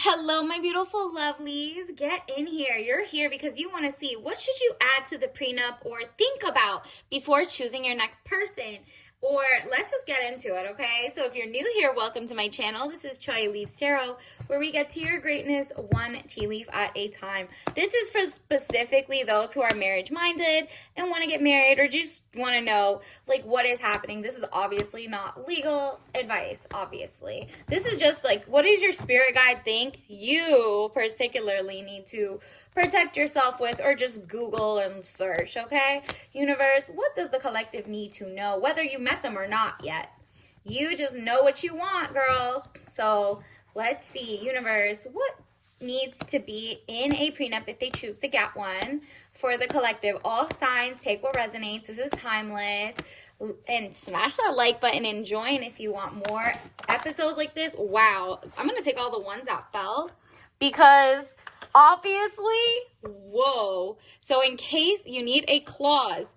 Hello, my beautiful lovelies. Get in here. You're here because you want to see what should you add to the prenup or think about before choosing your next person. Or let's just get into it, okay? So if you're new here, welcome to my channel. This is chaileavestarot, where we get to your greatness one tea leaf at a time. This is for specifically those who are marriage-minded and want to get married or just want to know, like, what is happening. This is obviously not legal advice, obviously. This is just, like, what does your spirit guide think you particularly need to protect yourself with, or just Google and search, okay? Universe, what does the collective need to know, whether you met them or not yet? You just know what you want, girl. So let's see, universe, what needs to be in a prenup if they choose to get one for the collective? All signs, take what resonates. This is timeless. And smash that like button and join if you want more episodes like this. Wow, I'm gonna take all the ones that fell because obviously, whoa. So in case you need a clause,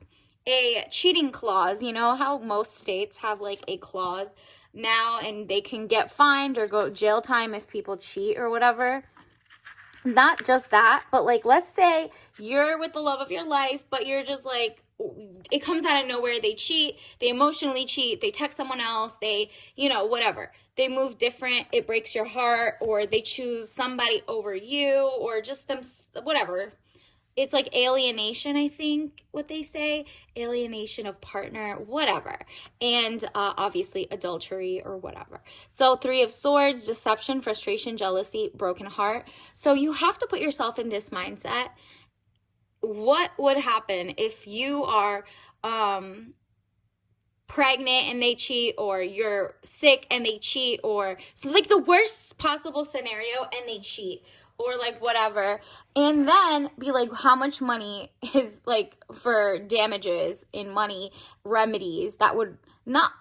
a cheating clause, you know how most states have like a clause now and they can get fined or go jail time if people cheat or whatever. Not just that, but like, let's say you're with the love of your life, but you're just like, it comes out of nowhere. They cheat, they emotionally cheat, they text someone else, they, whatever. They move different, it breaks your heart, or they choose somebody over you, or just them, whatever. It's like alienation, I think, what they say. Alienation of partner, whatever. And obviously adultery or whatever. So 3 of Swords, deception, frustration, jealousy, broken heart. So you have to put yourself in this mindset. What would happen if you are pregnant and they cheat, or you're sick and they cheat, or so like the worst possible scenario and they cheat, or like whatever, and then be like, how much money is like for damages in money remedies that would not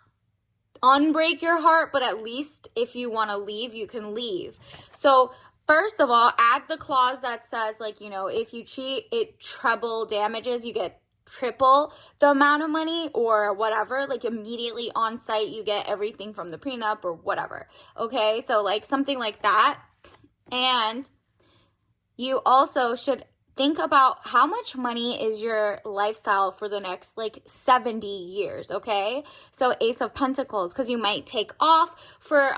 unbreak your heart, but at least if you want to leave, you can leave. So first of all, add the clause that says, like, if you cheat, it treble damages, you get triple the amount of money or whatever, like immediately on site you get everything from the prenup or whatever. Okay, so like something like that. And you also should think about how much money is your lifestyle for the next like 70 years, okay? So Ace of Pentacles, because you might take off for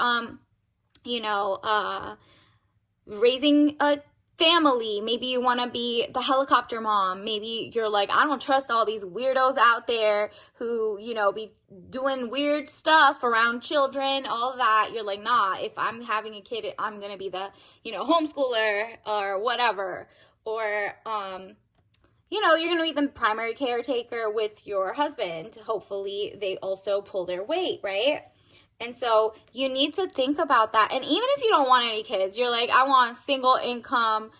raising a family. Maybe you want to be the helicopter mom. Maybe you're like, I don't trust all these weirdos out there who, be doing weird stuff around children, all that. You're like, nah, if I'm having a kid, I'm going to be the, homeschooler or whatever. Or, you're going to be the primary caretaker with your husband. Hopefully they also pull their weight, right? And so you need to think about that. And even if you don't want any kids, you're like, I want single income,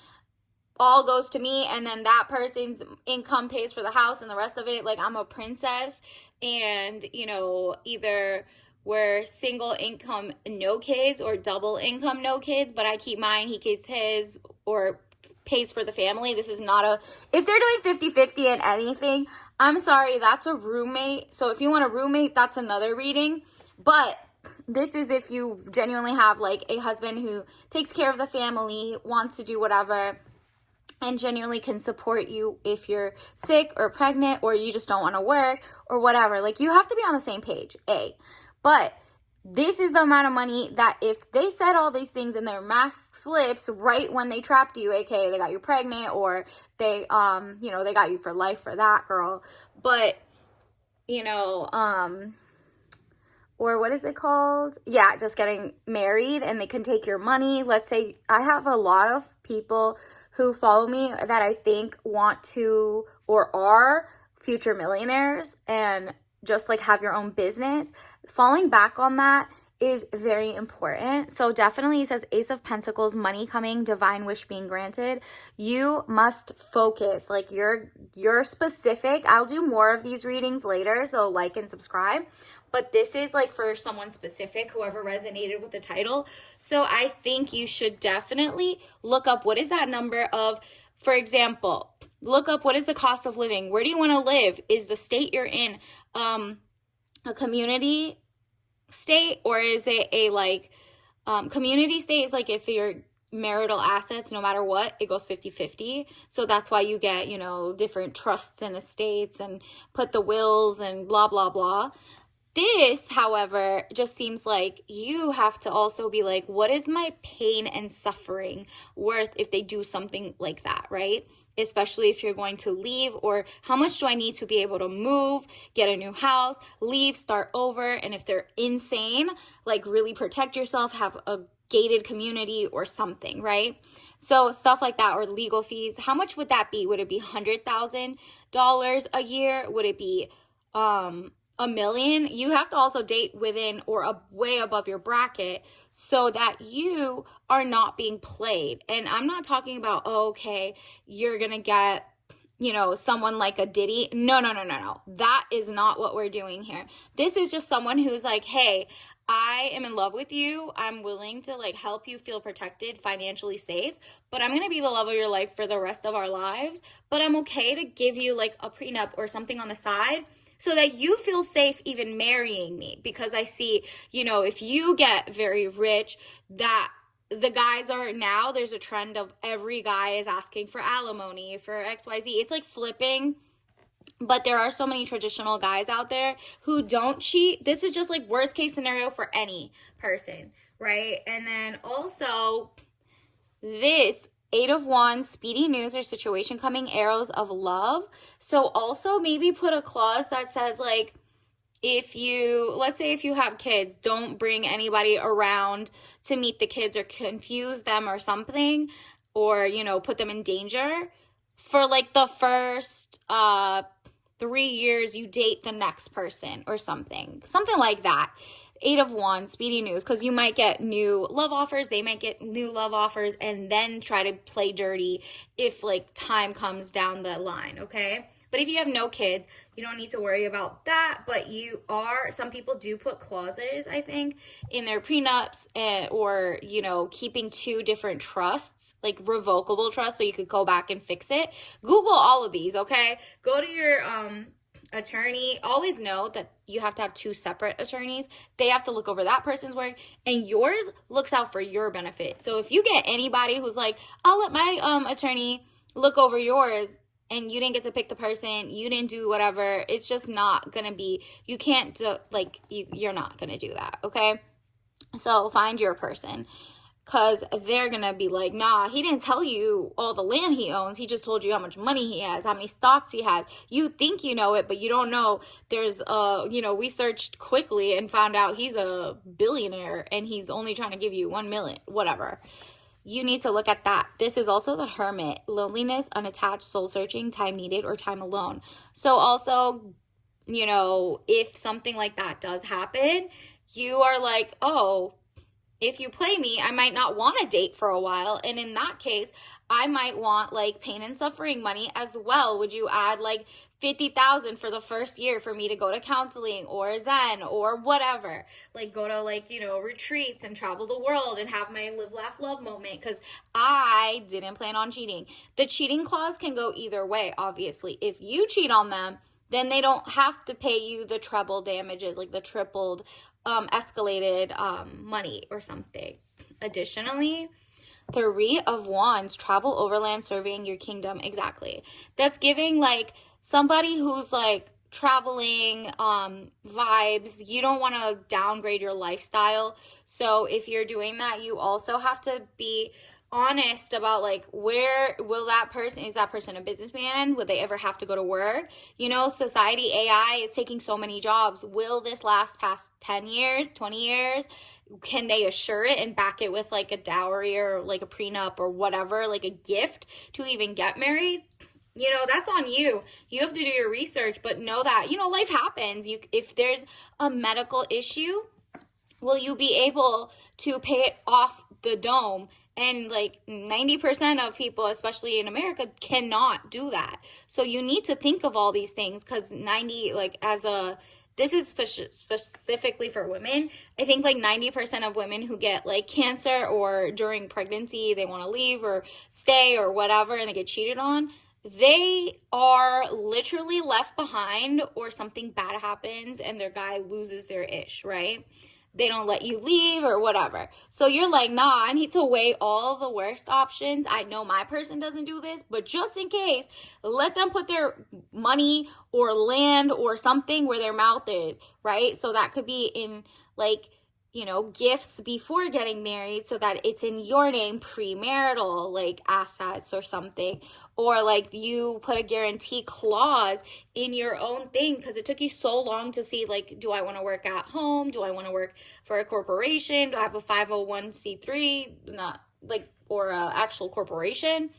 all goes to me, and then that person's income pays for the house and the rest of it, like I'm a princess. And, either we're single income, no kids, or double income, no kids, but I keep mine, he keeps his, or pays for the family. This is not if they're doing 50-50 in anything, I'm sorry, that's a roommate. So if you want a roommate, that's another reading. But this is if you genuinely have like a husband who takes care of the family, wants to do whatever, and genuinely can support you if you're sick or pregnant, or you just don't want to work or whatever. Like, you have to be on the same page, But this is the amount of money that if they said all these things in their mask slips right when they trapped you, aka they got you pregnant, or they, they got you for life for that, girl. But, or what is it called? Yeah, just getting married and they can take your money. Let's say I have a lot of people who follow me that I think want to or are future millionaires and just like have your own business. Falling back on that is very important. So definitely, he says Ace of Pentacles, money coming, divine wish being granted. You must focus, like you're specific. I'll do more of these readings later, so like and subscribe. But this is like for someone specific, whoever resonated with the title. So I think you should definitely look up what is that number of, for example, look up what is the cost of living. Where do you want to live? Is the state you're in a community state, or is it a like community state? Is like if you're marital assets, no matter what, it goes 50-50. So that's why you get, you know, different trusts and estates and put the wills and blah, blah, blah. This, however, just seems like you have to also be like, what is my pain and suffering worth if they do something like that, right? Especially if you're going to leave, or how much do I need to be able to move, get a new house, leave, start over? And if they're insane, like really protect yourself, have a gated community or something, right? So stuff like that, or legal fees. How much would that be? Would it be $100,000 a year? Would it be $1 million? You have to also date within or way above your bracket so that you are not being played. And I'm not talking about, oh, okay, you're gonna get, you know, someone like a Diddy. No. That is not what we're doing here. This is just someone who's like, hey, I am in love with you. I'm willing to like help you feel protected, financially safe, but I'm going to be the love of your life for the rest of our lives. But I'm okay to give you like a prenup or something on the side so that you feel safe even marrying me. Because I see, you know, if you get very rich, that the guys are now, there's a trend of every guy is asking for alimony, for XYZ. It's like flipping. But there are so many traditional guys out there who don't cheat. This is just like worst case scenario for any person, right? And then also this 8 of Wands, speedy news or situation coming, arrows of love. So also maybe put a clause that says like, if you, let's say if you have kids, don't bring anybody around to meet the kids or confuse them or something, or, you know, put them in danger for like the first 3 years you date the next person or something like that. 8 of Wands, speedy news, because you might get new love offers, they might get new love offers, and then try to play dirty if like time comes down the line, okay? But if you have no kids, you don't need to worry about that. But some people do put clauses, I think, in their prenups, or, you know, keeping 2 different trusts, like revocable trusts, so you could go back and fix it. Google all of these, okay? Go to your attorney. Always know that you have to have 2 separate attorneys. They have to look over that person's work, and yours looks out for your benefit. So if you get anybody who's like, I'll let my attorney look over yours, and you didn't get to pick the person, you didn't do whatever, it's just not gonna be, you can't do, like, you're not gonna do that, okay? So find your person, because they're gonna be like, nah, he didn't tell you all the land he owns, he just told you how much money he has, how many stocks he has. You think you know it, but you don't know. There's you know, we searched quickly and found out he's a billionaire and he's only trying to give you 1 million, whatever. You need to look at that. This is also the Hermit. Loneliness, unattached, soul-searching, time needed, or time alone. So also, you know, if something like that does happen, you are like, oh, if you play me, I might not want to date for a while. And in that case, I might want like pain and suffering money as well. Would you add like $50,000 for the first year for me to go to counseling or Zen or whatever? Like go to like, you know, retreats and travel the world and have my live, laugh, love moment, because I didn't plan on cheating. The cheating clause can go either way, obviously. If you cheat on them, then they don't have to pay you the treble damages, like the tripled escalated money or something. Additionally, 3 of Wands, travel overland, surveying your kingdom. Exactly. That's giving like somebody who's like traveling vibes. You don't want to downgrade your lifestyle. So if you're doing that, you also have to be honest about like, where will that person, is that person a businessman? Would they ever have to go to work? You know, society, AI is taking so many jobs. Will this last past 10 years, 20 years? Can they assure it and back it with like a dowry or like a prenup or whatever, like a gift to even get married? You know, that's on you. You have to do your research, but know that, you know, life happens. If there's a medical issue, will you be able to pay it off the dome? And like 90% of people, especially in America, cannot do that. So you need to think of all these things, because this is specifically for women. I think like 90% of women who get like cancer or during pregnancy, they want to leave or stay or whatever, and they get cheated on, they are literally left behind, or something bad happens and their guy loses their ish, right? they don't let you leave or whatever. So you're like, nah, I need to weigh all the worst options. I know my person doesn't do this, but just in case, let them put their money or land or something where their mouth is, right? So that could be in like, you know, gifts before getting married so that it's in your name, premarital, like assets or something. Or like you put a guarantee clause in your own thing because it took you so long to see, like, do I want to work at home? Do I want to work for a corporation? Do I have a 501c3? Not like, or a actual corporation,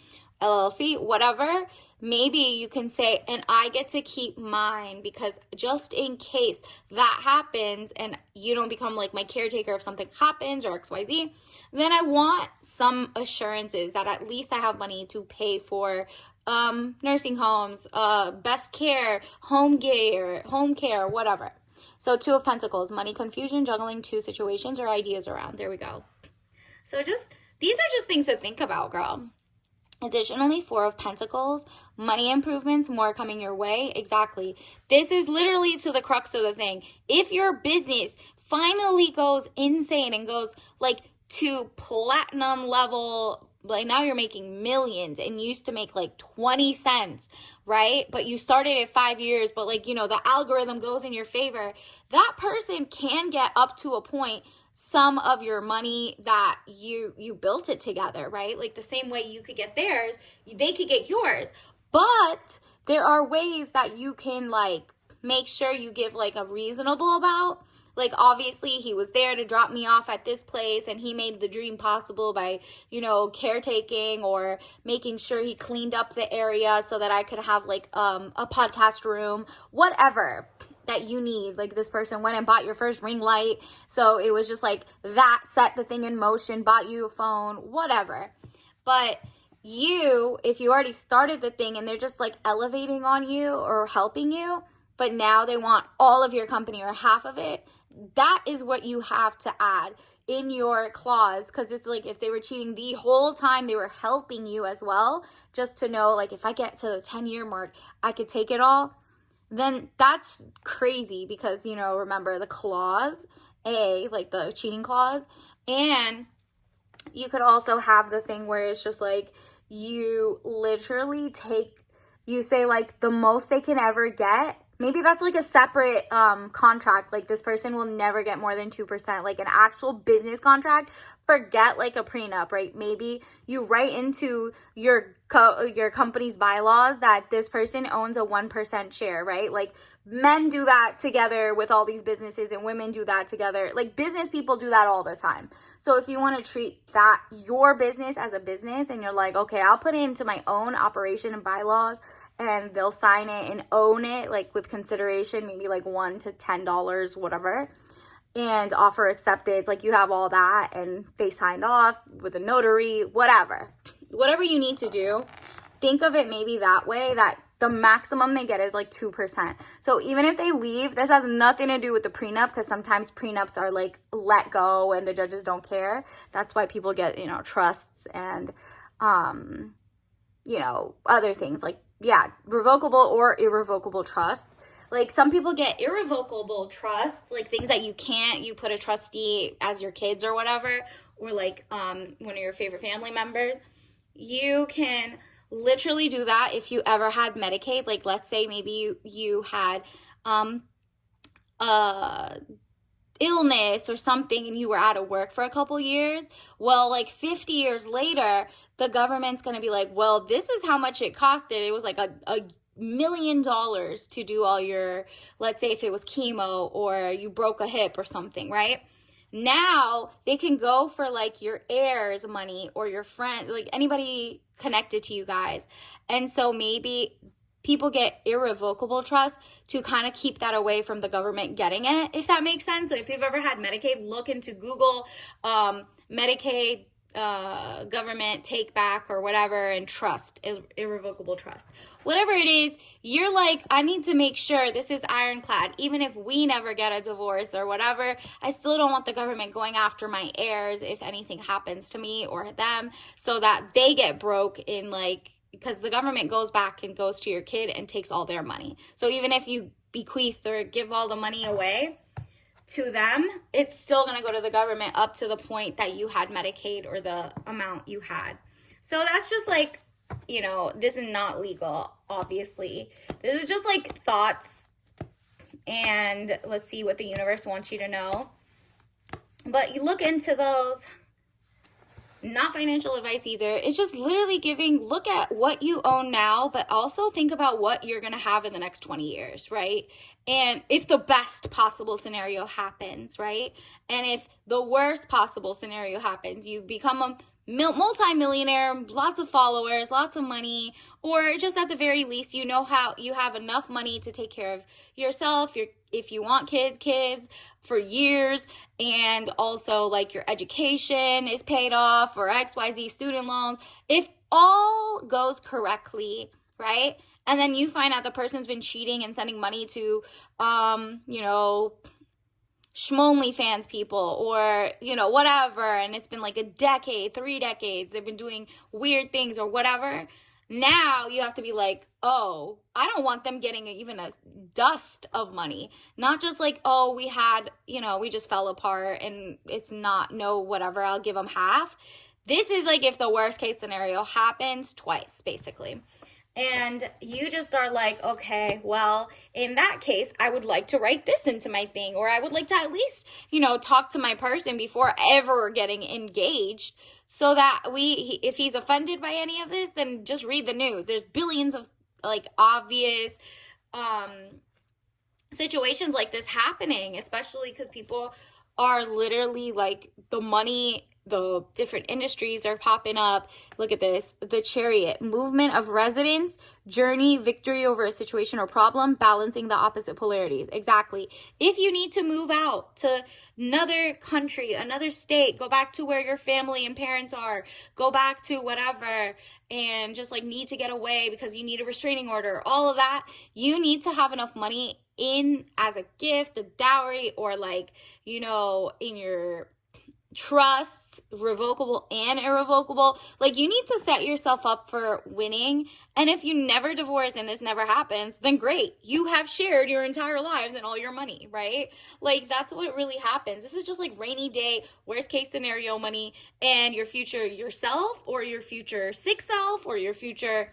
LLC, whatever. Maybe you can say, and I get to keep mine because just in case that happens and you don't become like my caretaker if something happens or XYZ, then I want some assurances that at least I have money to pay for nursing homes, best care, home care, whatever. So 2 of Pentacles, money confusion, juggling 2 situations or ideas around. There we go. So these are just things to think about, girl. Additionally, 4 of Pentacles, money improvements, more coming your way. Exactly. This is literally to the crux of the thing. If your business finally goes insane and goes like to platinum level, like now you're making millions and you used to make like 20 cents, right? But you started at 5 years, but like, you know, the algorithm goes in your favor. That person can get up to a point some of your money that you built it together, right? Like the same way you could get theirs, they could get yours. But there are ways that you can like make sure you give like a reasonable amount. Like obviously he was there to drop me off at this place and he made the dream possible by, you know, caretaking or making sure he cleaned up the area so that I could have like a podcast room, whatever that you need. Like this person went and bought your first ring light, so it was just like that set the thing in motion, bought you a phone, whatever. But you, if you already started the thing and they're just like elevating on you or helping you, but now they want all of your company or half of it, that is what you have to add in your clause, because it's like if they were cheating the whole time, they were helping you as well, just to know like if I get to the 10-year mark, I could take it all. Then that's crazy because, you know, remember the clause, like the cheating clause. And you could also have the thing where it's just like you literally you say like the most they can ever get. Maybe that's like a separate contract. Like this person will never get more than 2%, like an actual business contract. Forget like a prenup, right? Maybe you write into your company's bylaws that this person owns a 1% share, right? Like men do that together with all these businesses and women do that together. Like business people do that all the time. So if you want to treat that your business as a business and you're like, okay, I'll put it into my own operation and bylaws and they'll sign it and own it like with consideration, maybe like $1 to $10, whatever. And offer accepted, like you have all that and they signed off with a notary, whatever you need to do. Think of it maybe that way, that the maximum they get is like 2%. So even if they leave, this has nothing to do with the prenup, because sometimes prenups are like let go and the judges don't care. That's why people get, you know, trusts and you know, other things like, yeah, revocable or irrevocable trusts. Like some people get irrevocable trusts, like things that you put a trustee as your kids or whatever, or like one of your favorite family members. You can literally do that if you ever had Medicaid. Like let's say maybe you had illness or something and you were out of work for a couple years. Well, like 50 years later, the government's going to be like, well, this is how much it costed. It was like a $1 million to do all your, let's say if it was chemo or you broke a hip or something, right? Now they can go for like your heirs money or your friend, like anybody connected to you guys. And so maybe people get irrevocable trust to kind of keep that away from the government getting it, if that makes sense. So if you've ever had Medicaid, look into Google Medicaid government take back or whatever, and trust, irrevocable trust, whatever it is. You're like, I need to make sure this is ironclad. Even if we never get a divorce or whatever, I still don't want the government going after my heirs if anything happens to me or them, so that they get broke in, like, because the government goes back and goes to your kid and takes all their money. So even if you bequeath or give all the money away, to them, it's still going to go to the government up to the point that you had Medicaid or the amount you had. So that's just like, you know, this is not legal, obviously. This is just like thoughts, and let's see what the universe wants you to know. But you look into those. Not financial advice either. It's just literally giving, look at what you own now, but also think about what you're going to have in the next 20 years, right? And if the best possible scenario happens, right? And if the worst possible scenario happens, you become a multi-millionaire, lots of followers, lots of money, or just at the very least, you know how you have enough money to take care of yourself, if you want kids for years, and also like your education is paid off or XYZ student loans. If all goes correctly, right? And then you find out the person's been cheating and sending money to, you know, schmonly-fans people, or, you know, whatever, and it's been like a decade, 3 decades, they've been doing weird things or whatever. Now you have to be like, oh, I don't want them getting even a dust of money. Not just like, oh, we had, you know, we just fell apart and it's not, no, whatever, I'll give them half. This is like if the worst case scenario happens twice, basically. And you just are like, okay, well, in that case, I would like to write this into my thing, or I would like to at least, you know, talk to my person before ever getting engaged, so that if he's offended by any of this, then just read the news. There's billions of like obvious situations like this happening, especially because people are literally like the different industries are popping up. Look at this. The Chariot. Movement of residents, journey, victory over a situation or problem, balancing the opposite polarities. Exactly. If you need to move out to another country, another state, go back to where your family and parents are, go back to whatever, and just like need to get away because you need a restraining order, all of that, you need to have enough money in as a gift, a dowry, or like, you know, in your trusts, revocable and irrevocable. Like, you need to set yourself up for winning. And if you never divorce and this never happens, then great. You have shared your entire lives and all your money, right? Like, that's what really happens. This is just like rainy day, worst case scenario money, and your future yourself, or your future sick self, or your future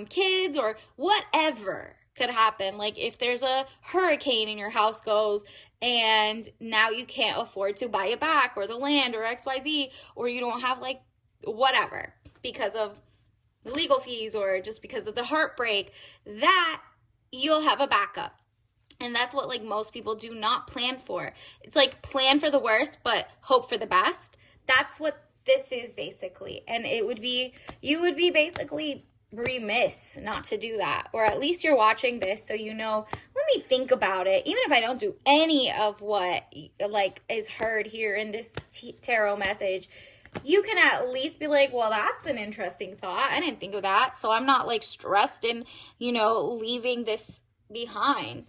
kids, or whatever could happen. Like, if there's a hurricane and your house goes and now you can't afford to buy it back, or the land, or XYZ, or you don't have like whatever because of legal fees, or just because of the heartbreak, that you'll have a backup. And that's what like most people do not plan for. It's like plan for the worst but hope for the best. That's what this is basically. And you would be basically remiss not to do that. Or at least you're watching this so you know, let me think about it. Even if I don't do any of what like is heard here in this tarot message, you can at least be like, well, that's an interesting thought. I didn't think of that. So I'm not like stressed and, you know, leaving this behind.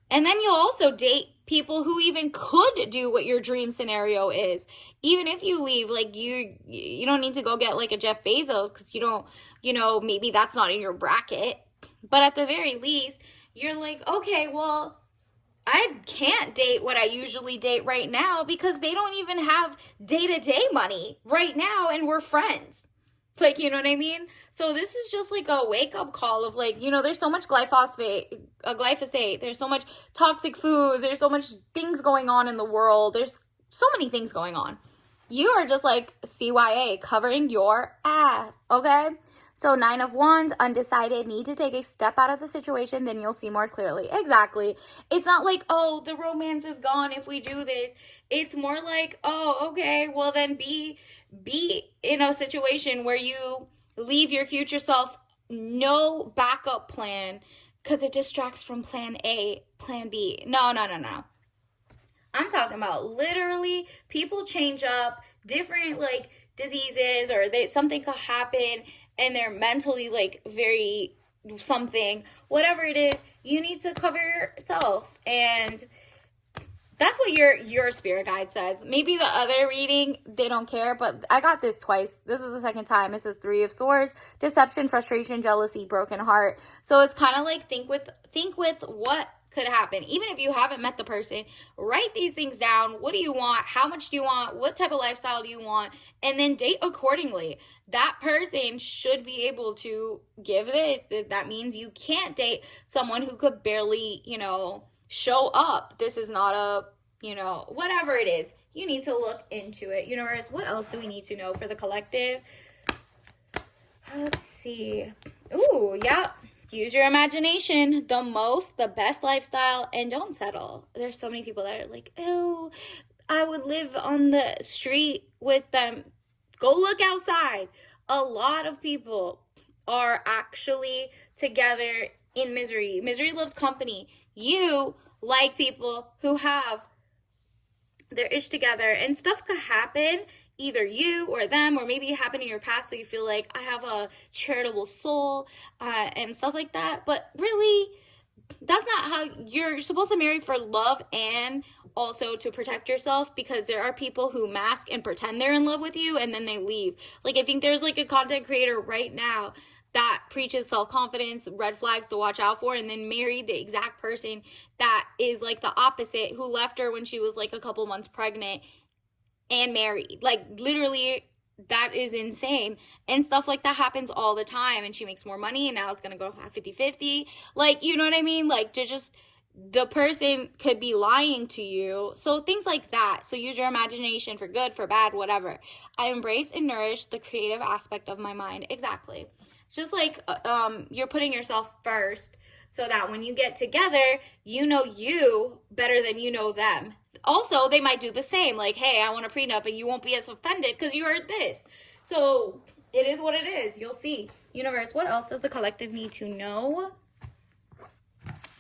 And then you'll also date people who even could do what your dream scenario is. Even if you leave, like you don't need to go get like a Jeff Bezos, because you don't, you know, maybe that's not in your bracket. But at the very least, you're like, okay, well, I can't date what I usually date right now because they don't even have day-to-day money right now and we're friends. Like, you know what I mean? So this is just like a wake-up call of like, you know, there's so much glyphosate, there's so much toxic foods, there's so much things going on in the world, there's so many things going on. You are just like CYA, covering your ass, okay? So 9 of Wands, undecided, need to take a step out of the situation, then you'll see more clearly. Exactly. It's not like, oh, the romance is gone if we do this. It's more like, oh, okay, well then be in a situation where you leave your future self no backup plan because it distracts from plan A, plan B. No. I'm talking about literally people change up, different like diseases, or something could happen and they're mentally like very something, whatever it is, you need to cover yourself. And that's what your spirit guide says. Maybe the other reading, they don't care, but I got this twice. This is the second time. It says 3 of Swords, deception, frustration, jealousy, broken heart. So it's kind of like think with what could happen. Even if you haven't met the person, write these things down. What do you want? How much do you want? What type of lifestyle do you want? And then date accordingly. That person should be able to give this. That means you can't date someone who could barely, show up. This is not a, whatever it is. You need to look into it. Universe, what else do we need to know for the collective? Let's see. Ooh, yeah. Use your imagination the most, the best lifestyle, and don't settle. There's so many people that are like, oh, I would live on the street with them. Go look outside. A lot of people are actually together in misery. Misery loves company. You like people who have their ish together, and stuff could happen, either you or them, or maybe it happened in your past, so you feel like I have a charitable soul and stuff like that. But really, that's not how you're supposed to marry. For love and also to protect yourself, because there are people who mask and pretend they're in love with you and then they leave. Like, I think there's like a content creator right now that preaches self-confidence, red flags to watch out for, and then married the exact person that is like the opposite, who left her when she was like a couple months pregnant and married. Like, literally, that is insane. And stuff like that happens all the time, and she makes more money, and now it's gonna go 50-50. Like, you know what I mean? Like, the person could be lying to you. So things like that. So use your imagination for good, for bad, whatever. I embrace and nourish the creative aspect of my mind. Exactly. It's just like you're putting yourself first, so that when you get together, you know you better than you know them. Also, they might do the same. Like, hey, I want a prenup, and you won't be as offended because you heard this. So it is what it is. You'll see. Universe, what else does the collective need to know?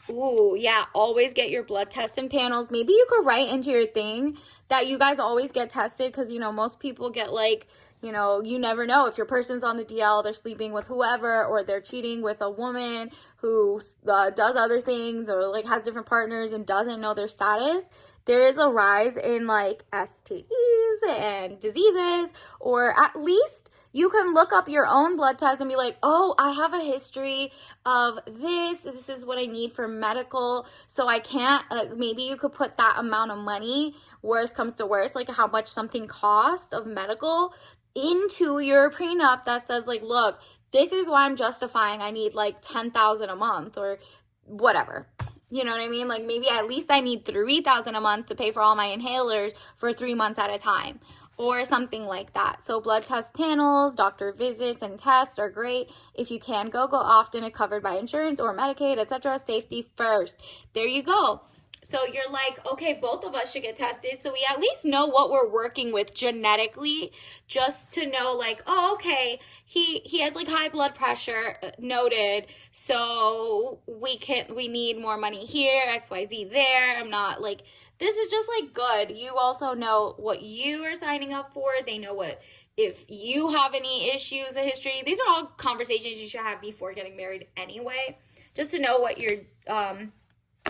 Ooh, yeah, always get your blood tests and panels. Maybe you could write into your thing that you guys always get tested, because, most people get like, you never know if your person's on the DL, they're sleeping with whoever, or they're cheating with a woman who does other things, or like has different partners and doesn't know their status. There is a rise in like STDs and diseases, or at least you can look up your own blood test and be like, oh, I have a history of this. This is what I need for medical. So I can't, maybe you could put that amount of money, worst comes to worst, like how much something costs of medical, into your prenup that says like, look, this is why I'm justifying I need like $10,000 a month or whatever. You know what I mean? Like, maybe at least I need $3,000 a month to pay for all my inhalers for 3 months at a time, or something like that. So blood test panels, doctor visits, and tests are great. If you can go often, it's covered by insurance or Medicaid, etc. Safety first. There you go. So you're like, okay, both of us should get tested, so we at least know what we're working with genetically, just to know like, oh, okay, he has like high blood pressure, noted, so we need more money here, XYZ there. I'm not like, this is just like good. You also know what you are signing up for. They know what, if you have any issues, a history. These are all conversations you should have before getting married anyway, just to know what you're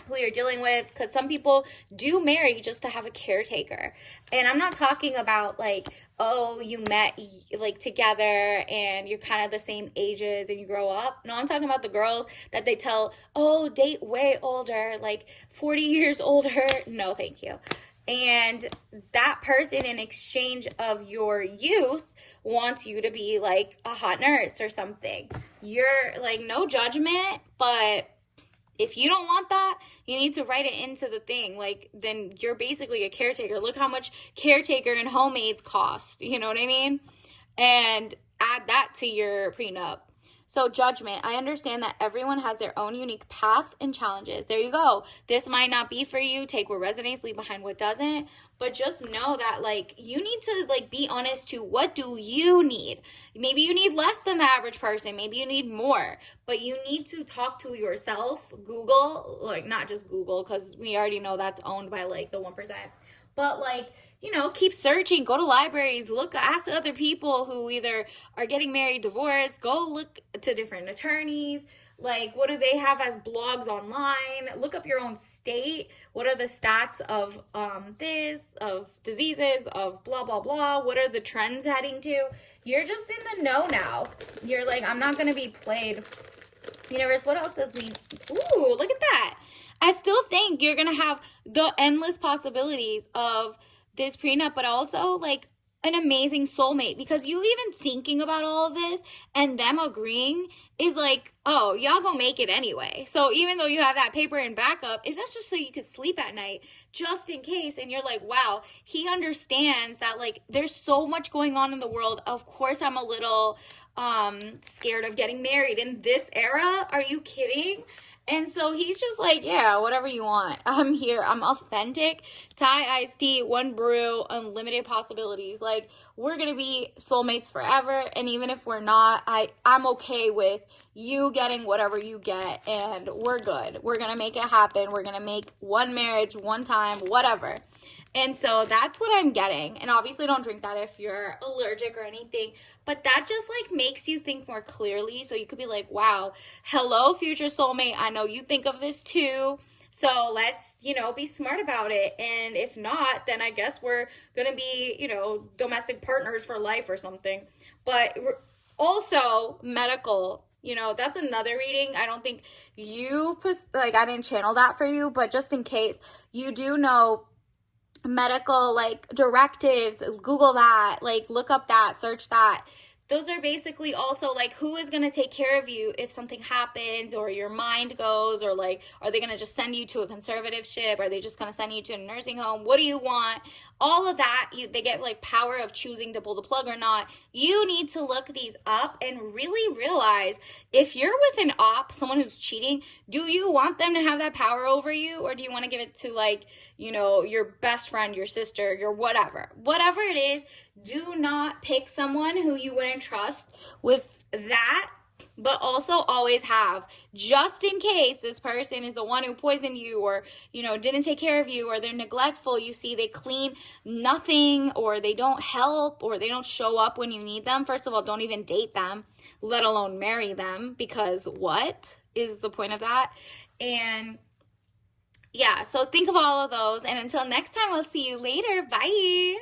who you're dealing with, because some people do marry just to have a caretaker. And I'm not talking about like, oh, you met like together and you're kind of the same ages and you grow up. No, I'm talking about the girls that they tell, oh, date way older, like 40 years older. No, thank you. And that person, in exchange of your youth, wants you to be like a hot nurse or something. You're like, no judgment, but if you don't want that, you need to write it into the thing. Like, then you're basically a caretaker. Look how much caretaker and homemades cost. You know what I mean? And add that to your prenup. So judgment. I understand that everyone has their own unique path and challenges. There you go. This might not be for you. Take what resonates, leave behind what doesn't. But just know that like you need to like be honest to what do you need. Maybe you need less than the average person. Maybe you need more. But you need to talk to yourself. Google, like not just Google, because we already know that's owned by like the 1%. But like, keep searching, go to libraries, ask other people who either are getting married, divorced, go look to different attorneys. Like, what do they have as blogs online? Look up your own state. What are the stats of of diseases, of blah, blah, blah? What are the trends heading to? You're just in the know now. You're like, I'm not going to be played. Universe, what else does we... Ooh, look at that. I still think you're going to have the endless possibilities of this prenup, but also like an amazing soulmate, because you even thinking about all of this and them agreeing is like, oh, y'all gonna make it anyway. So even though you have that paper in backup, it's not just so you could sleep at night, just in case. And you're like, wow, he understands that like there's so much going on in the world. Of course, I'm a little scared of getting married in this era. Are you kidding? And so he's just like, yeah, whatever you want. I'm here. I'm authentic. Thai iced tea, one brew, unlimited possibilities. Like, we're going to be soulmates forever. And even if we're not, I'm okay with you getting whatever you get. And we're good. We're going to make it happen. We're going to make one marriage, one time, whatever. And so that's what I'm getting. And obviously don't drink that if you're allergic or anything. But that just like makes you think more clearly. So you could be like, wow, hello, future soulmate. I know you think of this too. So let's, be smart about it. And if not, then I guess we're going to be, domestic partners for life or something. But also medical, that's another reading. I don't think I didn't channel that for you. But just in case, you do know medical like directives, Google that, like look up that, search that. Those are basically also like who is going to take care of you if something happens or your mind goes, or like are they going to just send you to a conservatorship? Are they just going to send you to a nursing home? What do you want? All of that, they get like power of choosing to pull the plug or not. You need to look these up and really realize if you're with an op, someone who's cheating, do you want them to have that power over you, or do you want to give it to like, your best friend, your sister, your whatever it is? Do not pick someone who you wouldn't trust with that, but also always have, just in case this person is the one who poisoned you, or didn't take care of you, or they're neglectful. You see, they clean nothing, or they don't help, or they don't show up when you need them. First of all, don't even date them, let alone marry them, because what is the point of that? And yeah, so think of all of those, and until next time, I'll see you later. Bye.